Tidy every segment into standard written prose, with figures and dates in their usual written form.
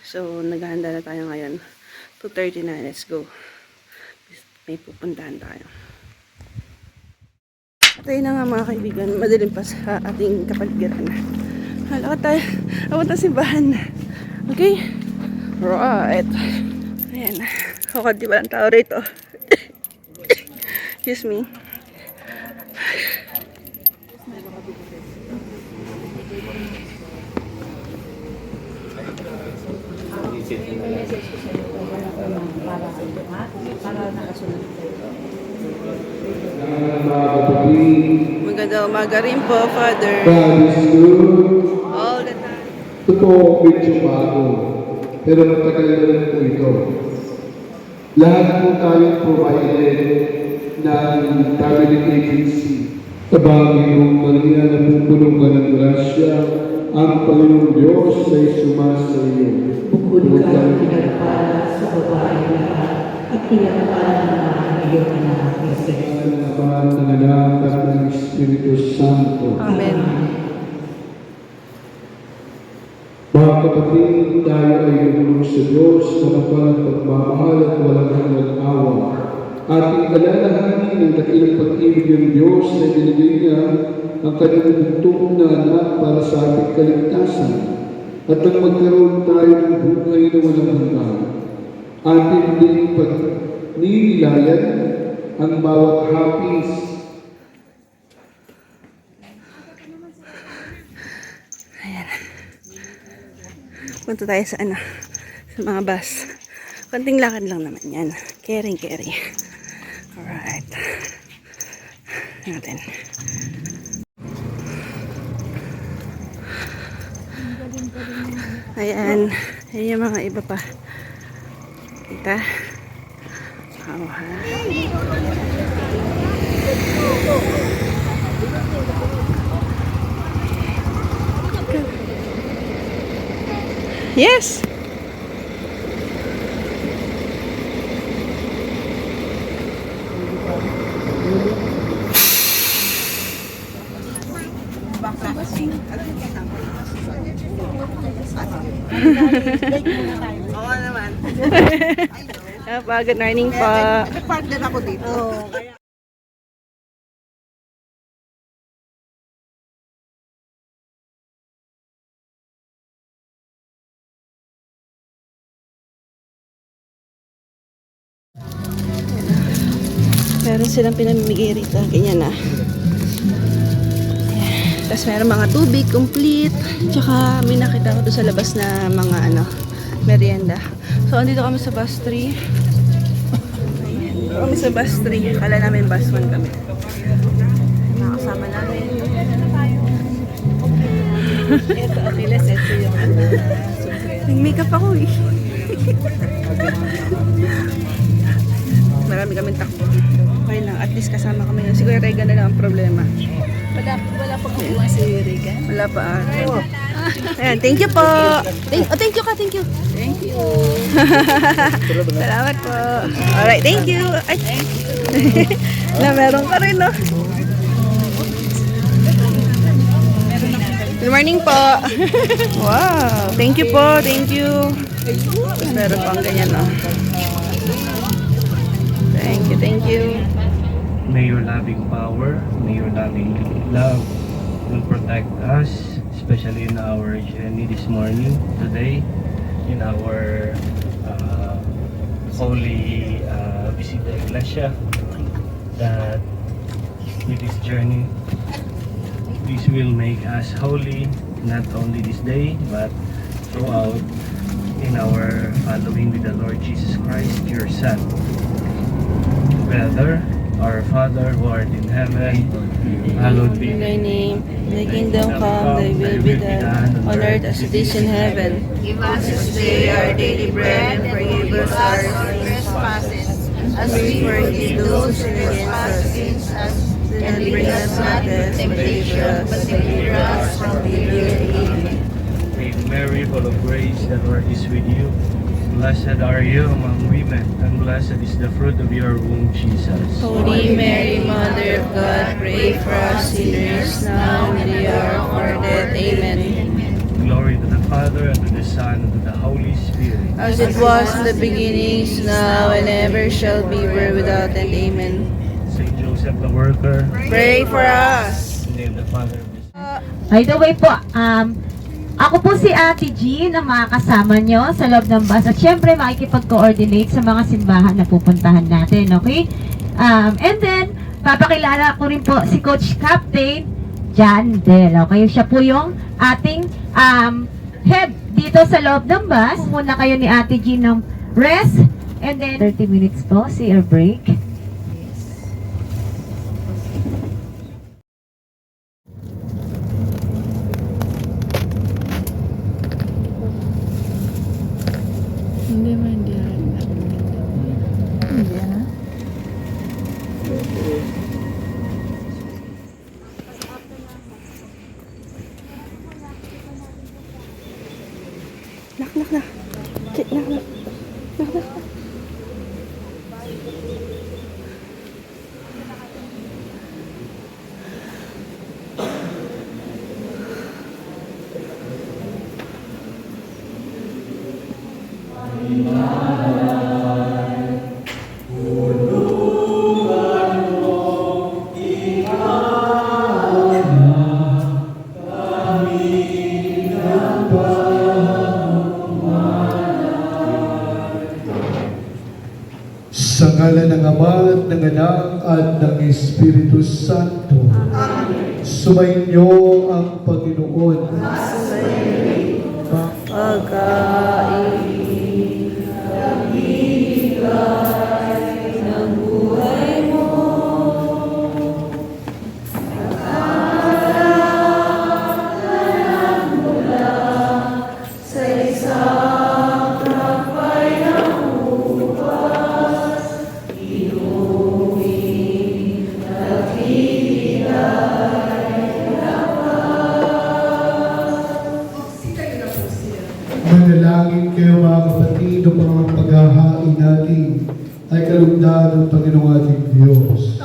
So, naghahanda na tayo ngayon. 2:30 na. Let's go. May pupuntahan tayo. Tayo na nga mga kaibigan. Madaling pa sa ating kapaligiran. Halaka tayo. Awat ang simbahan. Okay? Right. Ayan. Kakunti pa lang tao rito. Excuse me. Magandang umaga rin po, Father. God is good. All the time. Ito po, medyo bago. Pero matagal na rin po ito. Lahat po tayong provided ng traveling agency. Tabangin ng Maria na pupulong ka ng grasya, ang Panginoong Diyos ay sumasa iyo. Bukod ka ang pinagpala sa babae lahat at pinagpala naman ang iyong anak, Jesus. Ang Ama ng Anak at ng Espiritu Santo. Amen. Mga kapatid, tayo ay lumulong sa Diyos na kapalang pagmamahal at walang hanggang awa. Ating alalahanin ng dakilang pag-ibig ng Diyos na binigay niya ang kanyang bugtong na anak para sa ating kaligtasan at nang magkaroon tayo ng buhay na walang hanggan. Ating din pagninilayan ang bawat hapis. Punta tayo sa sa mga bus. Konting lakad lang naman yan. Carry. Alright. Natin. Ayan. Ayan yung mga iba pa. Kita. Oh, ha. Yes. Oo naman. Good morning po. Nag-park din ako dito. Meron silang pinamimigay rito. Ganyan na. Tapos meron mga tubig, complete. Tsaka may nakita ko doon sa labas na mga merienda. So, andito kami sa bus 3. Ayan, dito kami sa bus 3. Kala namin bus 1 kami. Nakasama namin. Ito, okay, let's ito yung Nag-makeup ako eh. Marami kaming takbo. Okay lang, at least kasama kami. Siguro Regan na lang ang problema. Wala pa kukuha si Regan. Wala pa. Ayan, thank you po. Thank you ka, thank you. Thank you. Salamat po. Alright, thank you. Ay. Na meron ka rin, no? Good morning po. Wow. Thank you po. Thank you. Meron pang ganyan, no? Thank you. May your loving power, may your loving love will protect us, especially in our journey this morning, today, in our holy Visita Iglesia, that with this journey, this will make us holy, not only this day, but throughout in our following with the Lord Jesus Christ, your Son. Together, our Father who art in heaven, hallowed be Thy name. Thy kingdom come, thy will be done, on earth as it is in heaven. Give us this day our daily bread, and forgive us our trespasses, as we forgive those who trespass against us, and bring us not into temptation, but deliver us from evil. Hail Mary, full of grace, the Lord is with you. Blessed are you among women, and blessed is the fruit of your womb, Jesus. Holy Mary, Mother of God, pray for us sinners now and at the hour of our death. Amen. Glory to the Father, and to the Son, and to the Holy Spirit. As it was in the beginnings, now, and ever shall be, world without end. Amen. Saint Joseph the Worker, Pray for us. in the name of the Father, of the Son. By the way po, ako po si Ate G na makakasama nyo sa loob ng bus. At syempre, makikipag-coordinate sa mga simbahan na pupuntahan natin, okay? And then, papakilala ko rin po si Coach Captain John Del, okay? Siya po yung ating head dito sa loob ng bus. Muna kayo ni Ate G ng rest. And then, 30 minutes po, see our break. Hindi man, hindi Nak, nak, nak. Nak, nak. Nak, nak. Sa ngalan ng Ama at ng Anak at ng Espiritu Santo. Sumainyo ang Panginoon. Manalangin kayo mga kapatid upang ang paghahain natin ay kalugdan ng Panginoong ating Diyos.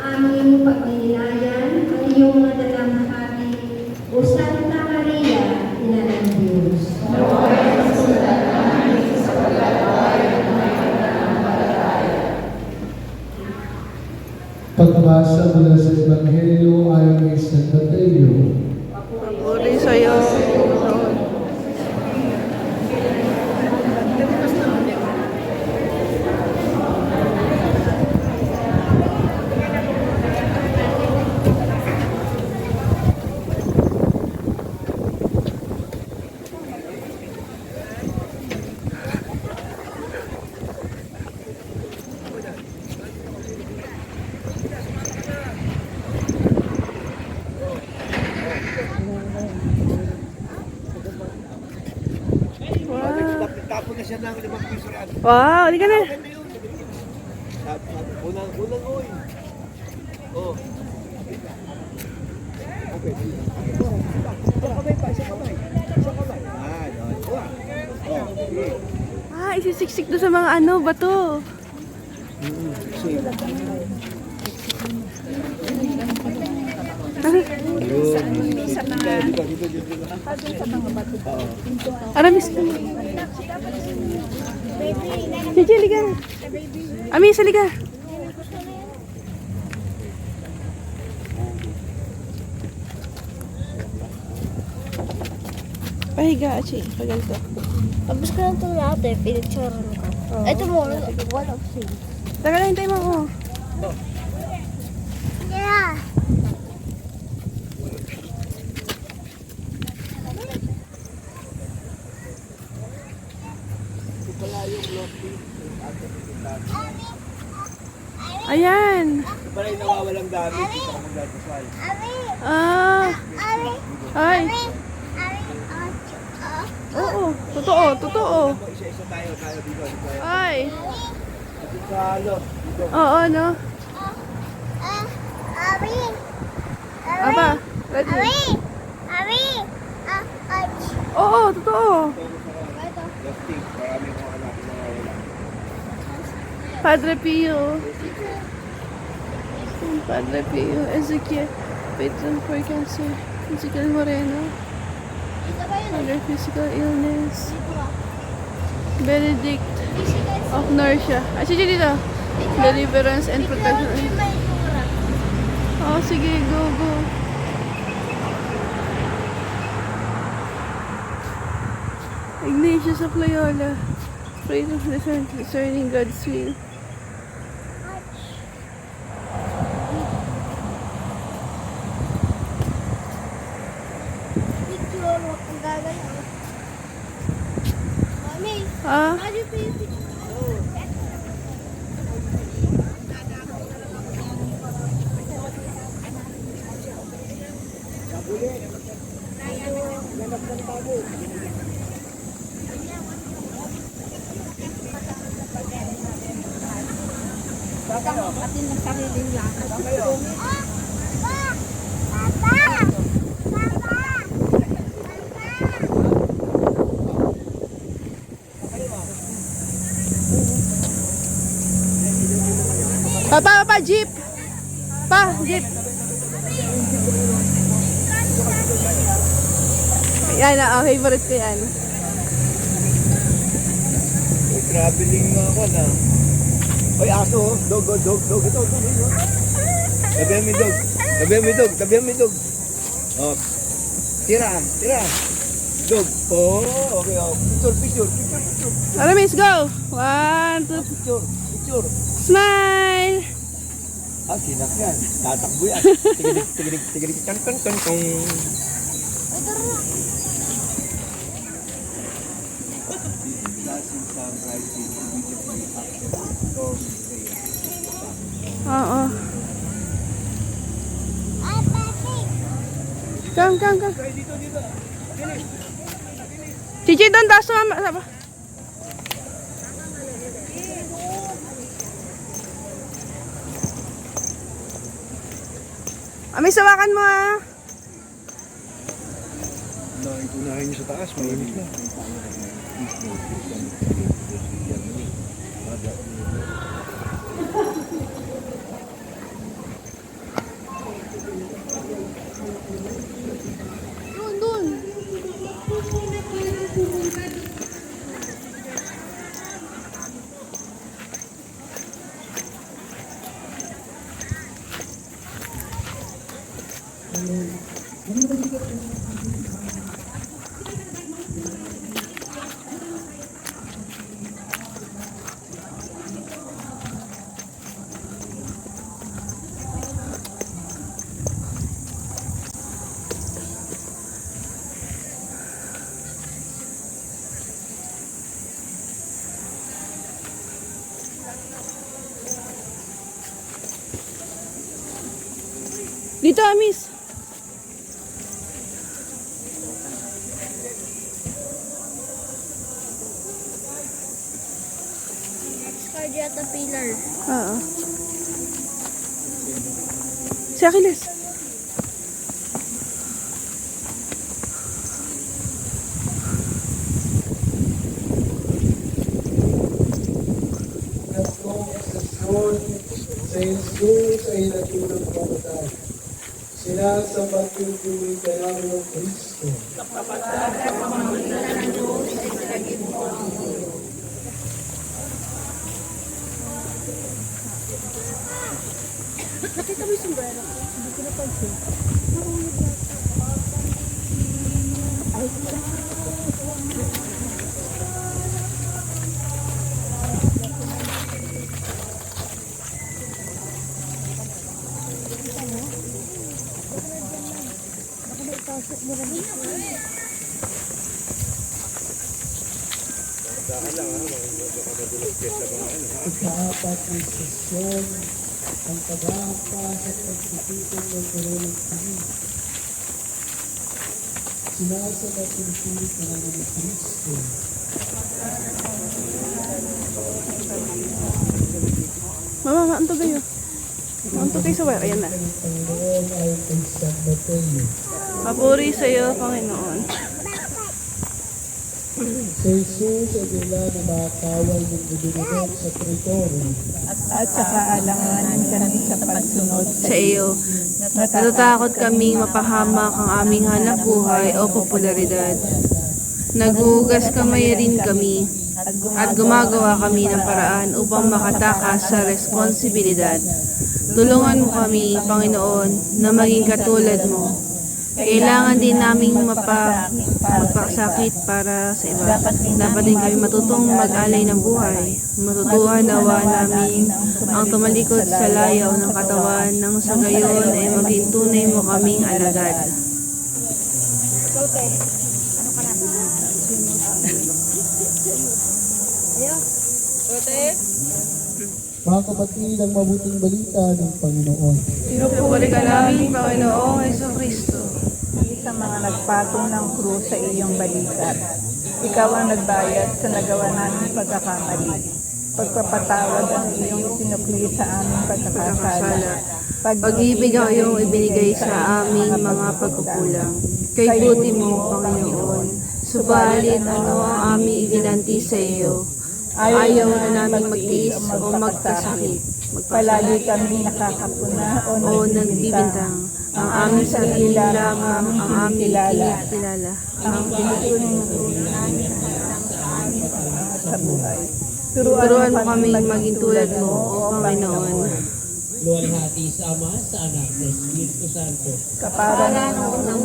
Aming pagnilayan ang iyong nadalamhati o Santa Maria, Ina ng Diyos. Pagbasa mula sa Ebanghelyo ayon kay San Mateo. Papuri sa'yo. Wow, hindi ka na. Isisiksik doon sa mga bato. Aramis ka. Gigi, liga. Ami, isa liga. Pahiga, Achi. Paganto. Tapos ka lang ito lahat pinitsuran ko. Ito mo, wala ko siya. Taga lang, hintay mo. Yeah. Ayan. Balay nawawalang gamit, dito ako magdadasal. Ah. Ay. Oo. Totoo. Totoo. Isa-isa tayo dito. Ay. Sa halop, dito. Oo, no? Aba. Ready? Oo, totoo. Plastic, marami mga anak na nawawala. Padre Pio. Padre Pio. Ezekiel. Patron for cancer. Ezekiel Moreno. Under physical illness. Benedict of Norcia. Ah, sige dito. Deliverance and protection. Oh, sige. Go, go. Ignatius of Loyola. Pray to discerning God's will. Ah? Papa, jeep. Jeep. Yan na, favorite ko yan. Traveling nga ako na. Oy, aso, dog. Ito. Tabihan mo dog. Oh. Tira. Dog. Oh, okay. Oh. Picture. Aramis, go. 1, 2, Picture. smile. Ah, sinak yan. Tatakbo yan. Tigilig. Kan. Oo. Come. Cici, doon taas sama. May sawakan mo ah. Unahin niyo sa taas, mainit na. Doon. Dito, Miss. Cardiata pillar. Oo. Si Achilles. Tatlong estasyon sa Jesus ay natulog pamatay. Sinasabat yung tuwing ka namin ng Kristo. Ikaapat ng sesyon ang pag-aampas at pagtitipon ng coronavirus. Sinasa na pinipilit na naman ng Kristo. Mama, anto kayo? Anto kayo sa wire? Ayan na. Ang Panginoon ay kay San Mateo. Papuri sa iyo, Panginoon. Si Jesus ay nila na makakawal ng gobernador sa teritoryo. At saka alanganin kami sa pagsunod Sa iyo. Natatakot kaming mapahamak ang aming hanap buhay o popularidad. Nagugas kamay rin kami at gumagawa kami ng paraan upang makatakas sa responsibilidad. Tulungan mo kami, Panginoon, na maging katulad mo. Kailangan din naming magpakasakit para sa iba. Dapat din kami matutong mag-alay ng buhay. Matutuhan nawa namin ang tumalikod sa layaw ng katawan nang sa gayon ay maging tunay mo kaming alagad. Mga kapatid, ang mabuting balita ng Panginoon. Pinupuri ka namin, Panginoong Jesucristo. sa mga nagpatong ng krus sa iyong balikat. Ikaw ang nagbayad sa nagawa naming pagkakamali. Pagpapatawad ang iyong sinukli sa aming pagkakasala. Pag-ibig ang iyong ibinigay sa aming mga pagkukulang. Kay buti mo, Panginoon. Subalit ano ang aming iginanti sa iyo? Ayaw na namin magtiis o magkasakit. Palagi kami nakakapuna O nagbibintang. Ang aming sarili lamang ang aming kilala. ang pinutunin sa buhay. Turuan mo kami maging tulad mo, O Panginoon. Luwalhati sa Ama, sa Anak, sa Espiritu Santo. Kapara na una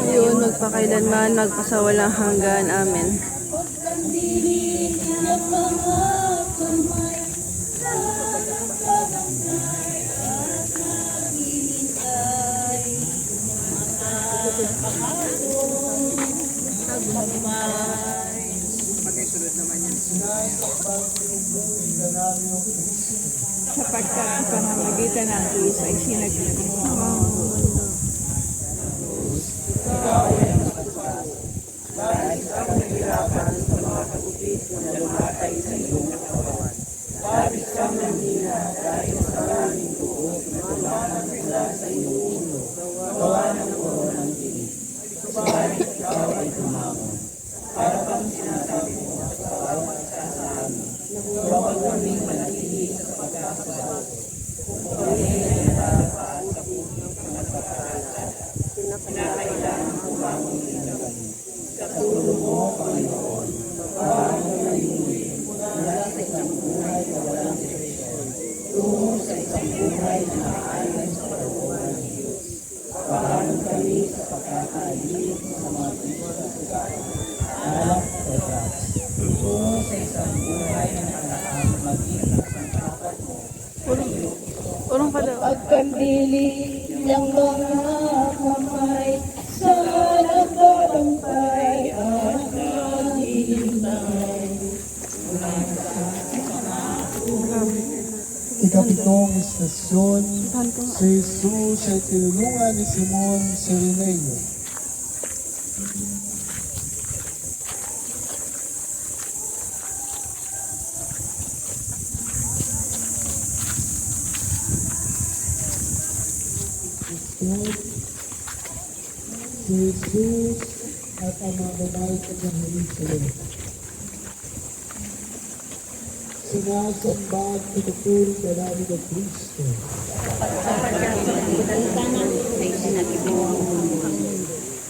Yun, magpakailanman, magpasawalang hanggan. Amen. sapagkat sa pamamagitan ng krus ay sinaglit mo ang mga mundo. Urong ka daw. Pagkandili ng mga kamay sa nagtagumpay at naghihintay. Ikapitong istasyon, si Jesus ay tinulungan ni Simon Sirineo. Si Jesus at ang mga babae sa Jerusalem. Sinasamba at pinupuri ka namin ng Kristo.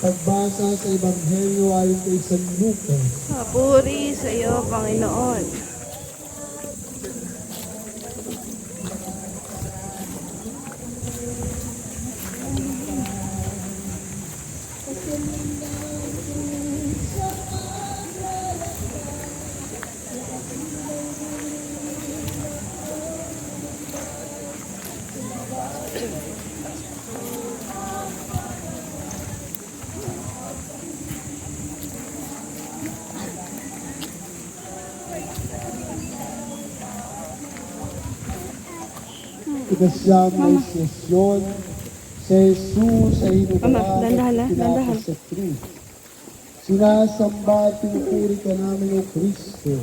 Pagbasa sa Ebanghelyo ayon kay San Lucas. Papuri sa iyo, Panginoon. Ikasyam na istasyon, si Jesus ay hinubalaan dahan-dahan, at dahan-dahan. pinako sa krus. Sinasamba at pinupuri ka namin o Kristo.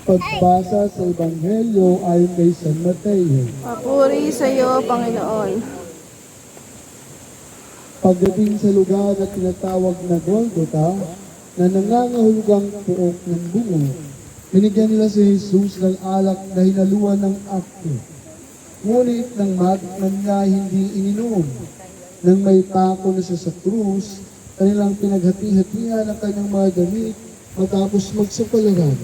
Pagbasa sa Ebanghelyo ayon kay San Mateo. Papuri sa iyo, Panginoon. Pagdating sa lugar na tinatawag na Golgotha, na nangangahulugang puok ng bungo, binigyan nila si Jesus ng alak na hinaluan ng apple. Ngunit nang matikman niya, hindi ininom. Nang may pako na siya sa krus, kanilang pinaghati-hatihan ang kanyang mga damit matapos magsapalaran.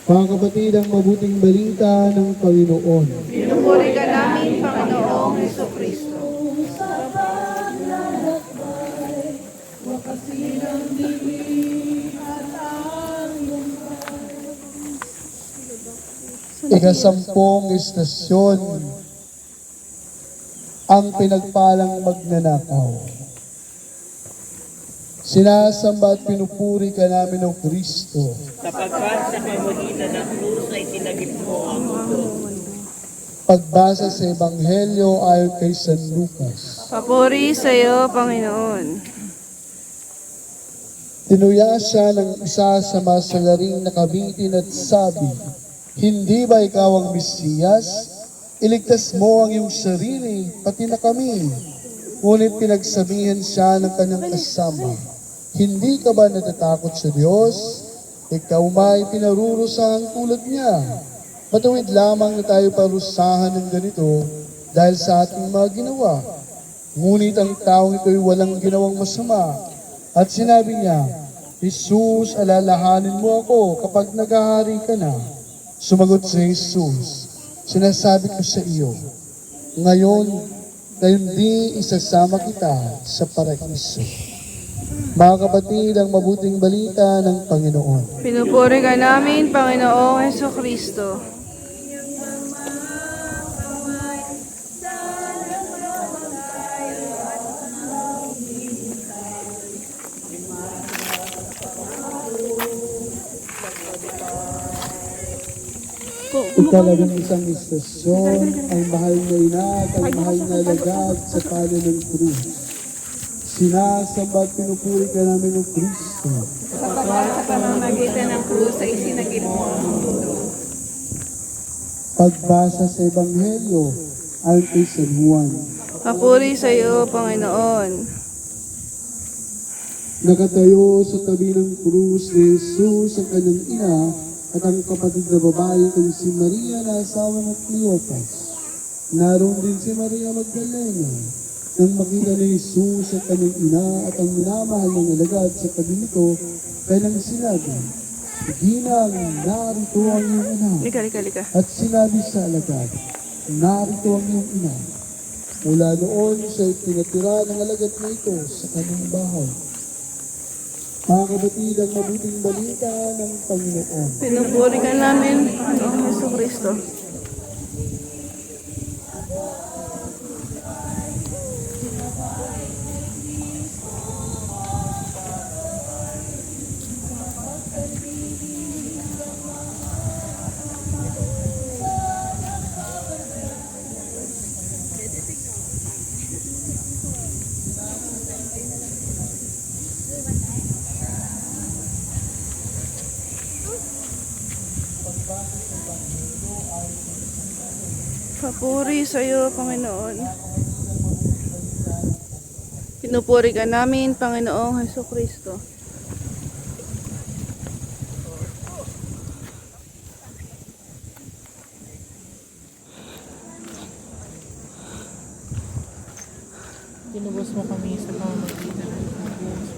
Mga kapatid, ang mabuting balita ng Panginoon. Pinupuri ka namin, Panginoong Jesucristo. Ikasampung istasyon, ang pinagpalang magnanakaw. Sinasamba at pinupuri ka namin o Kristo. Sapagkat sa pamagitan ng krus ay tinagip mo ang mundo. Pagbasa sa Ebanghelyo ayon kay San Lucas. Papuri sa iyo, Panginoon. Tinuya siya ng isa sa masalaring nakabitin at sabi, "Hindi ba ikaw ang Mesiyas? Iligtas mo ang iyong sarili, pati na kami." Ngunit pinagsabihan siya ng kanyang kasama, "Hindi ka ba natatakot sa Diyos? Ikaw may pinarurusahang tulad niya. Matuwid lamang na tayo parusahan ng ganito dahil sa ating mga ginawa. Ngunit ang taong ito'y walang ginawang masama." At sinabi niya, "Jesus, alalahanin mo ako kapag naghahari ka na." Sumagot si Jesus, "Sinasabi ko sa iyo, ngayon, gayon di isasama kita sa paraiso." Mga kapatid, ang mabuting balita ng Panginoon. Pinupuri ka namin, Panginoong Jesucristo. Ikalabing isang istasyon, ang mahal na ina at ang mahal na lagad sa pala ng krus. Sinasamba at pinupuri ka namin o Kristo. Sapagkat sa pamamagitan ng krus ay isinagip mo ang mundo. Pagbasa sa Ebanghelyo ayon kay San Juan. Papuri sa iyo, Panginoon. Nakatayo sa tabi ng krus ni Jesus ang kanyang ina at ang kapatid na babae kung si Maria na asawa ng Cleopas. Naroon din si Maria Magdalena. Nang makita ni Jesus ang kanyang ina at ang minamahal ng alagad sa tabi nito, kailang sinabi, "Ginang, narito ang iyong anak." Lika. At sinabi sa alagad, "Narito ang iyong ina." Mula noon siya pinatira ng alagad na ito sa kanyang bahay. Mga kapatid, ang mabuting balita ng Panginoon. Pinupuri ka namin, Panginoong Jesucristo. Papuri sa iyo, Panginoon. Pinupuri ka namin, Panginoong Jesucristo. Tinubos mo kami sa pamamagitan ng krus.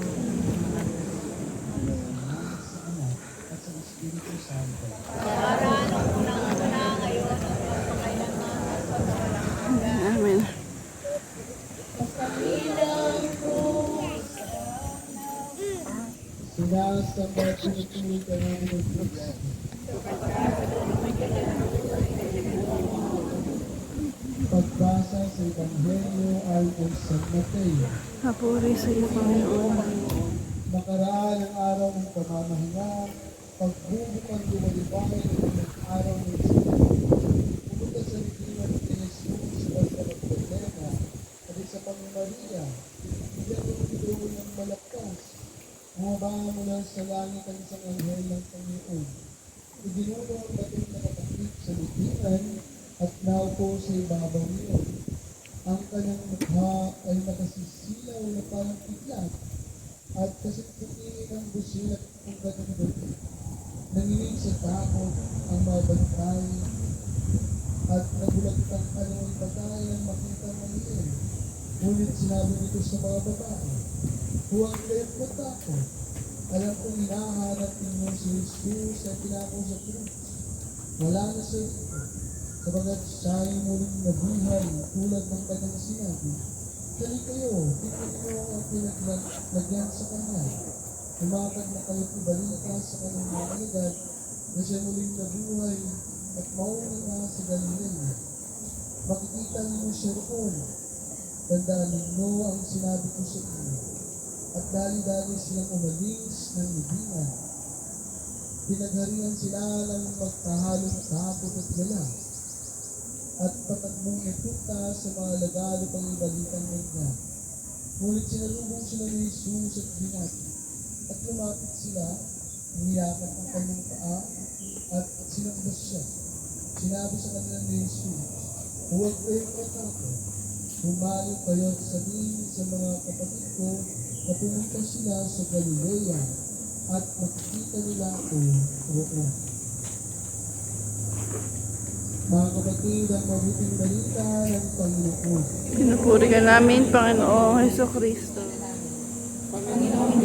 Amen. Sinasamba at pinupuri ka namin o Kristo. Pagbasa sa sa Ebanghelyo ayon sa San Mateo. Papuri sa iyo, Panginoon. Nakaraan ang araw ng pamamahinga, pagbubukang lumalibay ng araw ng Sabado. Pumunta sa ligiwan ni Jesus sa Banda Magdalena at isa pang Maria, bigyan ng doon ng malakas. Bumaba mula sa langit ang isang anghel ng Panginoon. Iginuno ang batong nakatakip sa ligiwan at naupo sa ibabaw niyo. Ang kanyang mukha ay nakasisilaw na parang kidlat at kasipputin ang busilak ng kanyang gabi. Nanginig sa takot ang mga bantay at nagulat ang kanyang patay ang makita ng iyon. Ngunit sinabi nito sa mga babae, huwag kayong matakot. Alam kong hinahanap ninyo si Jesus na pinako sa krus. Wala na sa ito, sabagat siya'y muling nabuhay tulad ng kanyang sinabi. Dali kayo, tingnan niyo ang pinaglagyan sa kanya. Umakad na kayo't ibalita sa kanyang mga alagad na siya muling nabuhay at mauna na sa Galilea. Makikita niyo siya roon. Tandaan ninyo ang sinabi ko sa inyo. At dali-dali silang umalis ng libingan. Pinagharihan sila ng magkahalong takot at gala. At patakbong napunta sa mga lagalo pang ibalitang niya. Ngunit sinalubong sila ni Jesus at binati. At lumapit sila, niyakap ang kanyang paa at sinambas siya. Sinabi sa kanila ni Jesus, huwag kayong matakot. Humayo kayo at sabihin sa mga kapatid ko na pumunta sila sa Galilea at makikita nila ako roon. Mga kapatid, ang mabuting balita ng Panginoon. Pinupuri ka namin, Panginoong Hesus Kristo. Panginoon,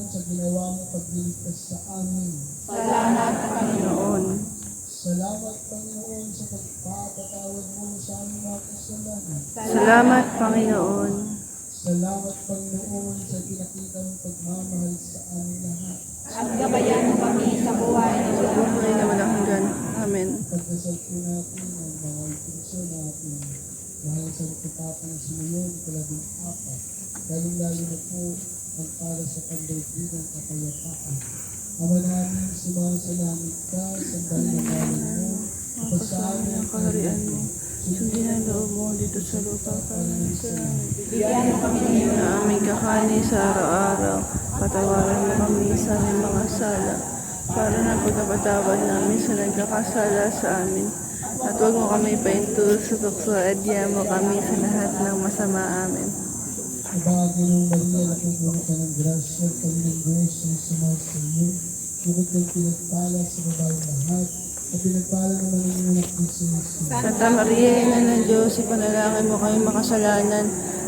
sa ginawa mo pagliligtas sa amin. Salamat, Panginoon. Salamat, Panginoon, sa pagpapatawad mo sa aming mga kasalanan. Salamat, Panginoon. Salamat, Panginoon, sa pinakita mong pagmamahal sa aming lahat. At gabayan mo kami sa buhay na Buhay na walang hanggan. Amen. Pagdasal po natin ang mga intensyon natin dahil sa pagpapapa ng Simeon, ika-14, lalong-lalo na po ang para sa pandaigdigan ng kapayapaan. Ama namin, sumasalangit ka, sambahin ang ngalan mo, Mapasami ang kaharian mo. Sundin ang loob mo dito sa lupa para sa na aming kakanin sa araw-araw. Patawaran mo kami sa aming mga sala para na pagkapatawad namin sa nagkakasala sa amin. At huwag mo kami paintulot sa tukso at diyan mo kami sa lahat ng masama. Amen. Ibagi ng Maria, napupuno ka ng grasya, Panginoong Diyos, ang sumasa sa iyo. Bukod ng pinagpala sa babae lahat, at pinagpala naman ang iyong anak ni Jesus. Santa Maria, Ina ng Diyos, ipanalangin mo kami makasalanan,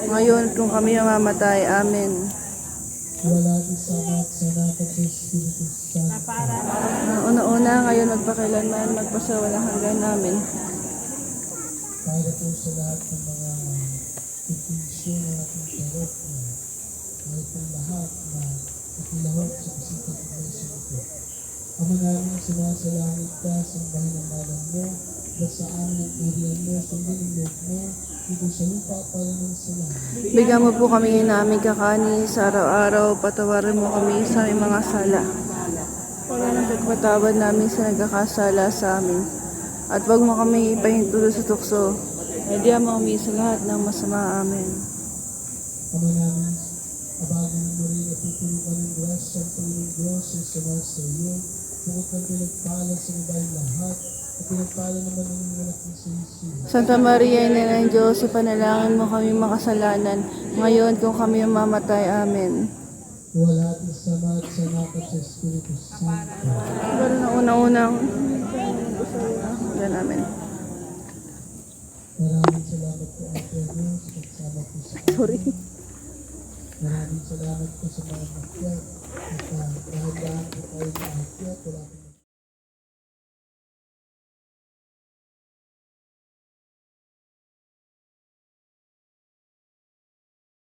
ngayon at kung kami mamatay. Amen. Wala at isama at sa anak at sa Espiritu Santo. Una-una, ngayon magpakilanman, magpasawalang hanggan namin. Para po sa lahat ng mga intensyon ng ating parokya, kahit po lahat na ikilahok sa kasikap ng Iglesia ito. Ama namin, sumasalangit ka, sambahin ang ngalan mo, basa amin ang uriyan mo, sundin ang loob mo, dito sa lupa para ng sa langit. Bigyan mo po kami ng aming kakanin sa araw-araw, patawarin mo kami sa aming mga sala. Wala nang pagpatawad namin sa nagkakasala sa amin. At huwag mo kami ipahintulot sa tukso. Diyan mo kami sa lahat ng masama. Amen. Ama namin, abagin mo rin at pupuno ka ng grasya ang Panginoong Diyos ay sama sa iyo, bukod ng pinagpala sa babaeng lahat, at pinagpala naman ng inyong anak ni Jesus. Santa Maria, Ina ng Diyos, ipanalangin mo kami makasalanan, ngayon kung kami mamatay. Amen. Wala at sama at sa anak at sa Espiritu Santo. Pero na unang-unang, yan namin. Maraming salamat po Ate Diyos at sama po sa amin. Sorry. Maraming salamat po sa mga makyat at dahan-dahan po tayo sa makyat. Wala